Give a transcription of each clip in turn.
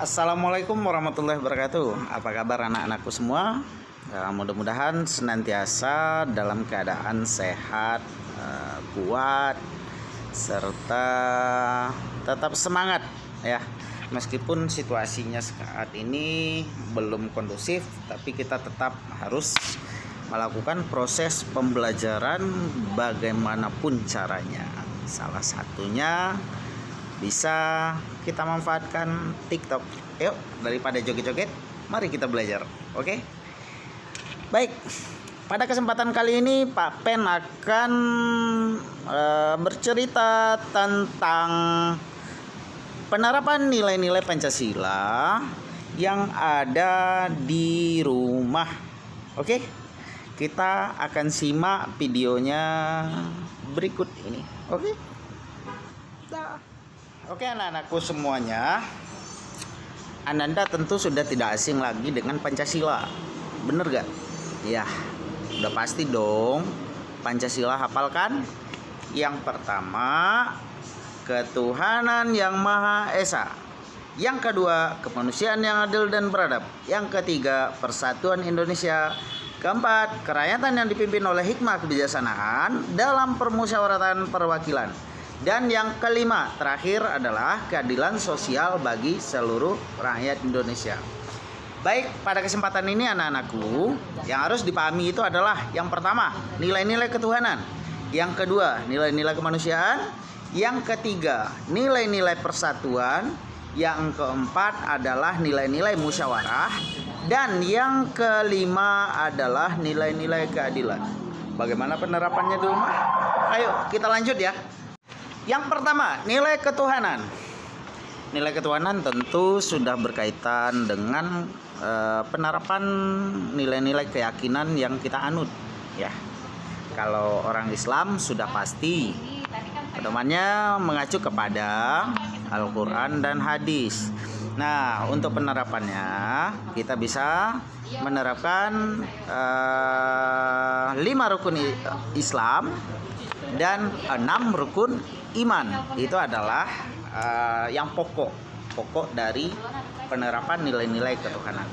Assalamualaikum warahmatullahi wabarakatuh. Apa kabar anak-anakku semua? Mudah-mudahan senantiasa dalam keadaan sehat, kuat, serta tetap semangat ya. Meskipun situasinya saat ini belum kondusif, tapi kita tetap harus melakukan proses pembelajaran bagaimanapun caranya. Salah satunya bisa kita manfaatkan TikTok. Yuk, daripada joget-joget, mari kita belajar. Oke? Baik. Pada kesempatan kali ini Pak Pen akan bercerita tentang penerapan nilai-nilai Pancasila yang ada di rumah. Oke? Kita akan simak videonya berikut ini. Oke? Oke anak-anakku semuanya, Ananda tentu sudah tidak asing lagi dengan Pancasila. Bener gak? Ya, udah pasti dong. Pancasila hafalkan? Yang pertama, ketuhanan yang Maha Esa. Yang kedua, kemanusiaan yang adil dan beradab. Yang ketiga, persatuan Indonesia. Keempat, kerakyatan yang dipimpin oleh hikmah kebijaksanaan dalam permusyawaratan perwakilan. Dan yang kelima, terakhir adalah keadilan sosial bagi seluruh rakyat Indonesia. Baik, pada kesempatan ini anak-anakku, yang harus dipahami itu adalah yang pertama, nilai-nilai ketuhanan. Yang kedua, nilai-nilai kemanusiaan. Yang ketiga, nilai-nilai persatuan. Yang keempat adalah nilai-nilai musyawarah. Dan yang kelima adalah nilai-nilai keadilan. Bagaimana penerapannya di rumah? Ayo kita lanjut ya. Yang pertama, nilai ketuhanan. Nilai ketuhanan tentu sudah berkaitan dengan penerapan nilai-nilai keyakinan yang kita anut ya. Kalau orang Islam sudah pasti pedomannya mengacu kepada Al-Quran dan hadis. Nah, untuk penerapannya kita bisa menerapkan 5 rukun Islam dan 6 rukun iman. Itu adalah yang pokok dari penerapan nilai-nilai ketuhanan.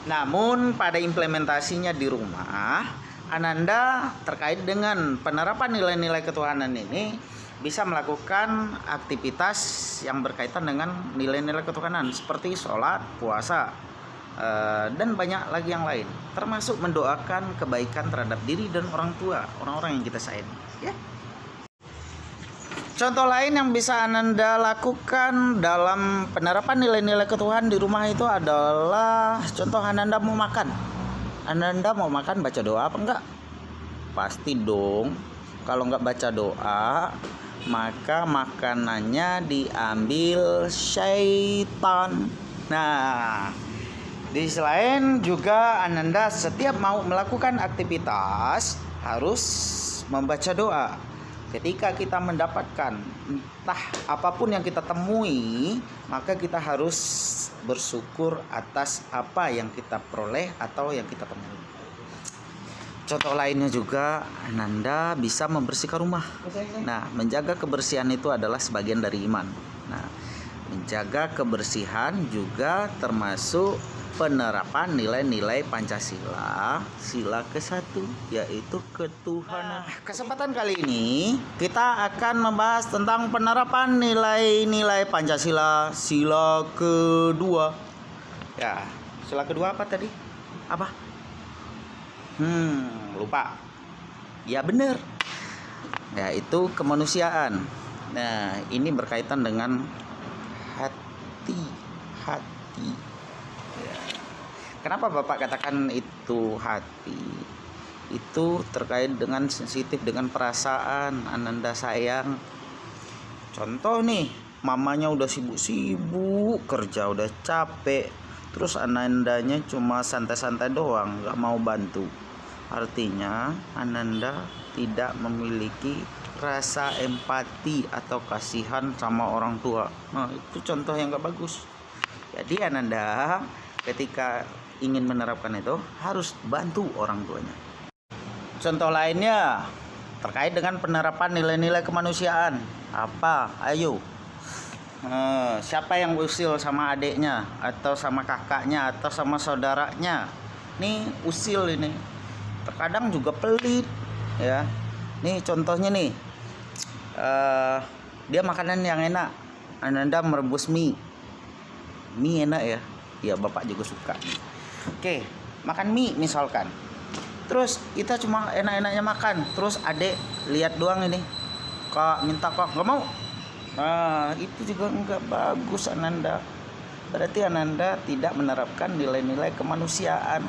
Namun pada implementasinya di rumah, Ananda terkait dengan penerapan nilai-nilai ketuhanan ini bisa melakukan aktivitas yang berkaitan dengan nilai-nilai ketuhanan seperti sholat, puasa, dan banyak lagi yang lain, termasuk mendoakan kebaikan terhadap diri dan orang tua, orang-orang yang kita sayangi ya. Contoh lain yang bisa Ananda lakukan dalam penerapan nilai-nilai ketuhanan di rumah itu adalah contoh Ananda mau makan. Ananda mau makan baca doa apa enggak? Pasti dong. Kalau enggak baca doa, maka makanannya diambil syaitan. Nah, di sisi lain juga Ananda setiap mau melakukan aktivitas harus membaca doa. Ketika kita mendapatkan entah apapun yang kita temui, maka kita harus bersyukur atas apa yang kita peroleh atau yang kita temui. Contoh lainnya juga, Ananda bisa membersihkan rumah. Nah, menjaga kebersihan itu adalah sebagian dari iman. Nah, menjaga kebersihan juga termasuk penerapan nilai-nilai Pancasila, sila ke-1 yaitu ketuhanan. Kesempatan kali ini kita akan membahas tentang penerapan nilai-nilai Pancasila, sila ke-2. Ya, sila kedua apa tadi? Apa? Lupa. Ya benar. Yaitu kemanusiaan. Nah, ini berkaitan dengan hati. Kenapa Bapak katakan itu hati? Itu terkait dengan sensitif dengan perasaan Ananda sayang. Contoh nih, mamanya udah sibuk-sibuk kerja, udah capek, terus Anandanya cuma santai-santai doang, gak mau bantu. Artinya Ananda tidak memiliki rasa empati atau kasihan sama orang tua. Nah, itu contoh yang gak bagus. Jadi Ananda ketika ingin menerapkan itu harus bantu orang tuanya. Contoh lainnya terkait dengan penerapan nilai-nilai kemanusiaan. Apa? Ayo. Siapa yang usil sama adiknya atau sama kakaknya atau sama saudaranya? Nih usil ini. Terkadang juga pelit ya. Nih contohnya nih. Dia makanan yang enak. Ananda merebus mie. Mie enak ya. Ya bapak juga suka. Oke, makan mie misalkan. Terus kita cuma enak-enaknya makan. Terus adek lihat doang ini. Kak minta kak, nggak mau. Nah itu juga nggak bagus Ananda. Berarti Ananda tidak menerapkan nilai-nilai kemanusiaan.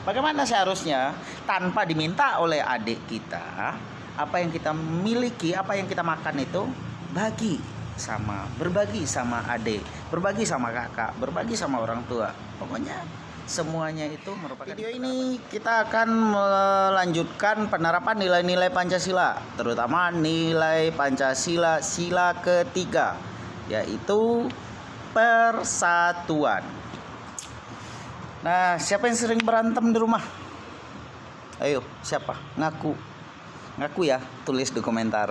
Bagaimana seharusnya tanpa diminta oleh adik kita, apa yang kita miliki, apa yang kita makan itu berbagi sama adik, berbagi sama kakak, berbagi sama orang tua. Pokoknya semuanya itu merupakan. Video ini kita akan melanjutkan penerapan nilai-nilai Pancasila, terutama nilai Pancasila sila ketiga, yaitu persatuan. Nah, siapa yang sering berantem di rumah? Ayo, siapa? Ngaku ya, tulis di komentar.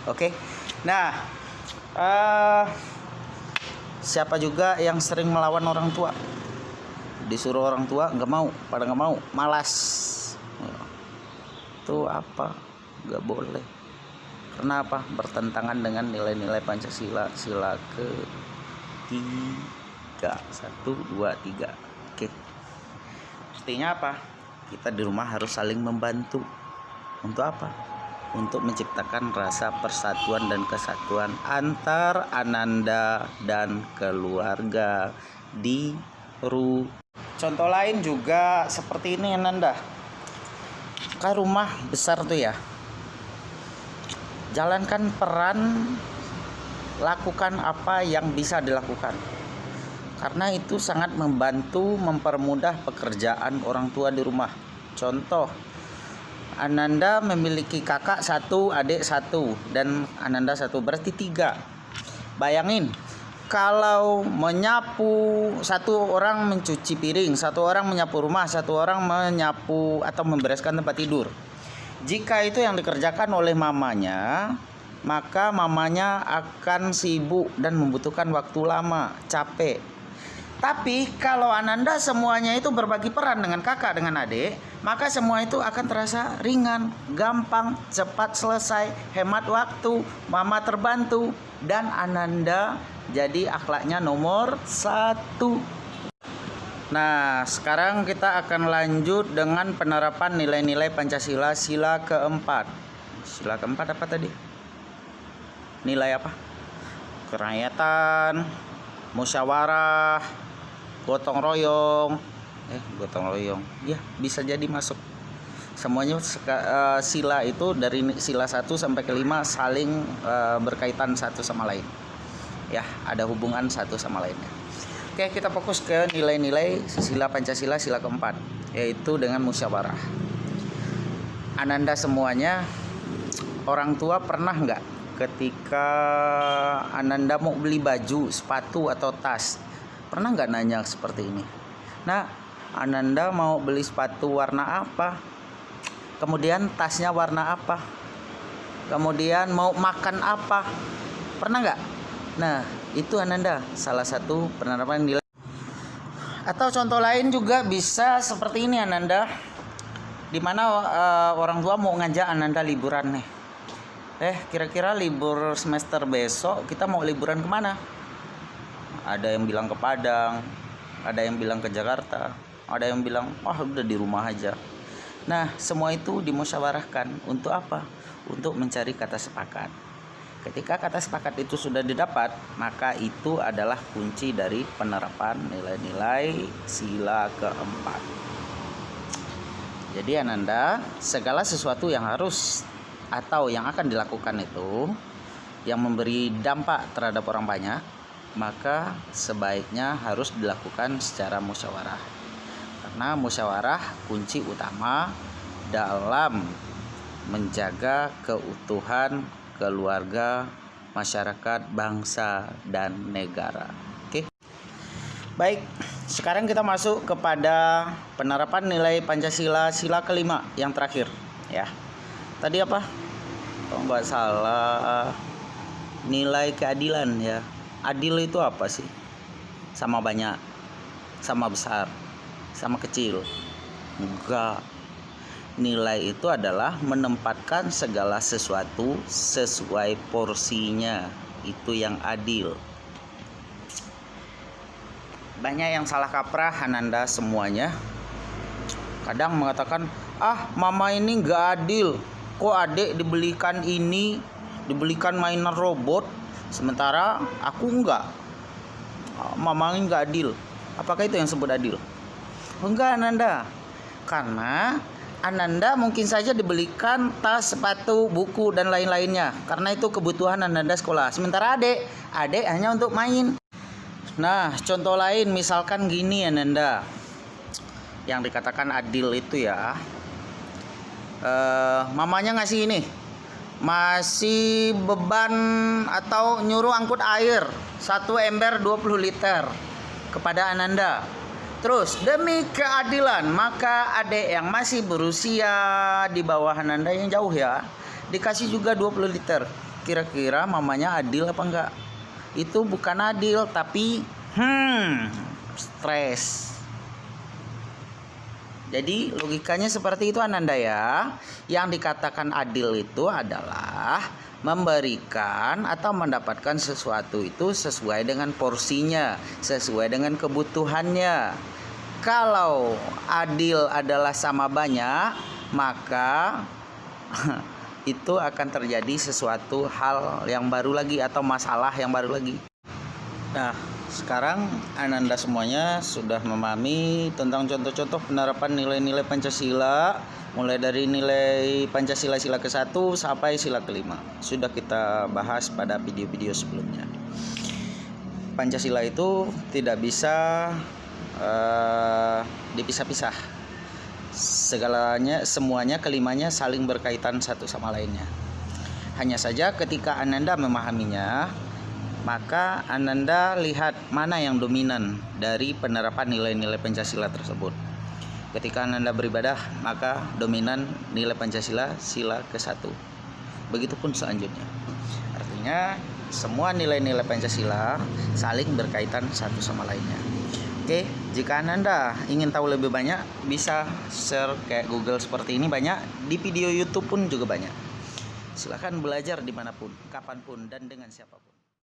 Oke. Nah, siapa juga yang sering melawan orang tua? Disuruh orang tua nggak mau, pada nggak mau, malas. Itu apa? Nggak boleh. Kenapa? Bertentangan dengan nilai-nilai Pancasila sila ketiga. 1, 2, 3. Oke. Artinya apa? Kita di rumah harus saling membantu. Untuk apa? Untuk menciptakan rasa persatuan dan kesatuan antar Ananda dan keluarga di rumah. Contoh lain juga seperti ini Ananda. Kan rumah besar tuh ya. Jalankan peran, lakukan apa yang bisa dilakukan. Karena itu sangat membantu mempermudah pekerjaan orang tua di rumah. Contoh, Ananda memiliki kakak 1, adik 1, dan Ananda 1, berarti 3. Bayangin, kalau menyapu, 1 orang mencuci piring, 1 orang menyapu rumah, 1 orang menyapu atau membereskan tempat tidur. Jika itu yang dikerjakan oleh mamanya, maka mamanya akan sibuk dan membutuhkan waktu lama, capek. Tapi kalau Ananda semuanya itu berbagi peran dengan kakak, dengan adik, maka semua itu akan terasa ringan, gampang, cepat selesai, hemat waktu, mama terbantu, dan Ananda jadi akhlaknya nomor 1. Nah, sekarang kita akan lanjut dengan penerapan nilai-nilai Pancasila sila keempat. Sila keempat apa tadi? Nilai apa? Kerakyatan, musyawarah, gotong royong. Gotong royong. Ya, bisa jadi masuk. Semuanya sila itu dari sila 1 sampai ke 5 saling berkaitan satu sama lain. Ya, ada hubungan satu sama lainnya. Oke, kita fokus ke nilai-nilai sila Pancasila sila keempat, yaitu dengan musyawarah. Ananda semuanya, orang tua pernah nggak ketika Ananda mau beli baju, sepatu atau tas, pernah nggak nanya seperti ini? Nah, Ananda mau beli sepatu warna apa? Kemudian tasnya warna apa? Kemudian mau makan apa? Pernah nggak? Nah, itu Ananda salah satu penerapan nilai. Atau contoh lain juga bisa seperti ini Ananda, dimana orang tua mau ngajak Ananda liburan nih. Kira-kira libur semester besok kita mau liburan kemana? Ada yang bilang ke Padang, ada yang bilang ke Jakarta, ada yang bilang udah di rumah aja. Nah, semua itu dimusyawarahkan untuk apa? Untuk mencari kata sepakat. Ketika kata sepakat itu sudah didapat, maka itu adalah kunci dari penerapan nilai-nilai sila keempat. Jadi Ananda, segala sesuatu yang harus atau yang akan dilakukan itu yang memberi dampak terhadap orang banyak, maka sebaiknya harus dilakukan secara musyawarah. Karena musyawarah kunci utama dalam menjaga keutuhan keluarga, masyarakat, bangsa, dan negara. Oke. Baik, sekarang kita masuk kepada penerapan nilai Pancasila sila kelima yang terakhir, ya. Tadi apa? Kalau nggak salah nilai keadilan ya. Adil itu apa sih? Sama banyak, sama besar, sama kecil? Enggak. Nilai itu adalah menempatkan segala sesuatu sesuai porsinya. Itu yang adil. Banyak yang salah kaprah Ananda semuanya. Kadang mengatakan, mama ini nggak adil. Kok adik dibelikan ini, dibelikan mainan robot, sementara aku enggak. Mama ini nggak adil. Apakah itu yang disebut adil? Enggak Ananda. Karena Ananda mungkin saja dibelikan tas, sepatu, buku, dan lain-lainnya. Karena itu kebutuhan Ananda sekolah. Sementara adik hanya untuk main. Nah, contoh lain misalkan gini Ananda. Yang dikatakan adil itu ya, mamanya ngasih ini, masih beban atau nyuruh angkut air 1 ember 20 liter kepada Ananda. Terus demi keadilan, maka adik yang masih berusia di bawah Ananda yang jauh ya, dikasih juga 20 liter. Kira-kira mamanya adil apa enggak? Itu bukan adil, tapi stres. Jadi logikanya seperti itu Ananda ya. Yang dikatakan adil itu adalah memberikan atau mendapatkan sesuatu itu sesuai dengan porsinya, sesuai dengan kebutuhannya. Kalau adil adalah sama banyak, maka itu akan terjadi sesuatu hal yang baru lagi atau masalah yang baru lagi. Nah, sekarang Ananda semuanya sudah memahami tentang contoh-contoh penerapan nilai-nilai Pancasila, mulai dari nilai Pancasila sila ke-1 sampai sila ke-5. Sudah kita bahas pada video-video sebelumnya. Pancasila itu tidak bisa dipisah-pisah. Semuanya kelimanya saling berkaitan satu sama lainnya. Hanya saja ketika Ananda memahaminya, maka Ananda lihat mana yang dominan dari penerapan nilai-nilai Pancasila tersebut. Ketika Ananda beribadah, maka dominan nilai Pancasila sila ke-1. Begitupun selanjutnya. Artinya semua nilai-nilai Pancasila saling berkaitan satu sama lainnya. Oke, jika Ananda ingin tahu lebih banyak, bisa share kayak Google seperti ini banyak. Di video YouTube pun juga banyak. Silakan belajar dimanapun, kapanpun, dan dengan siapapun.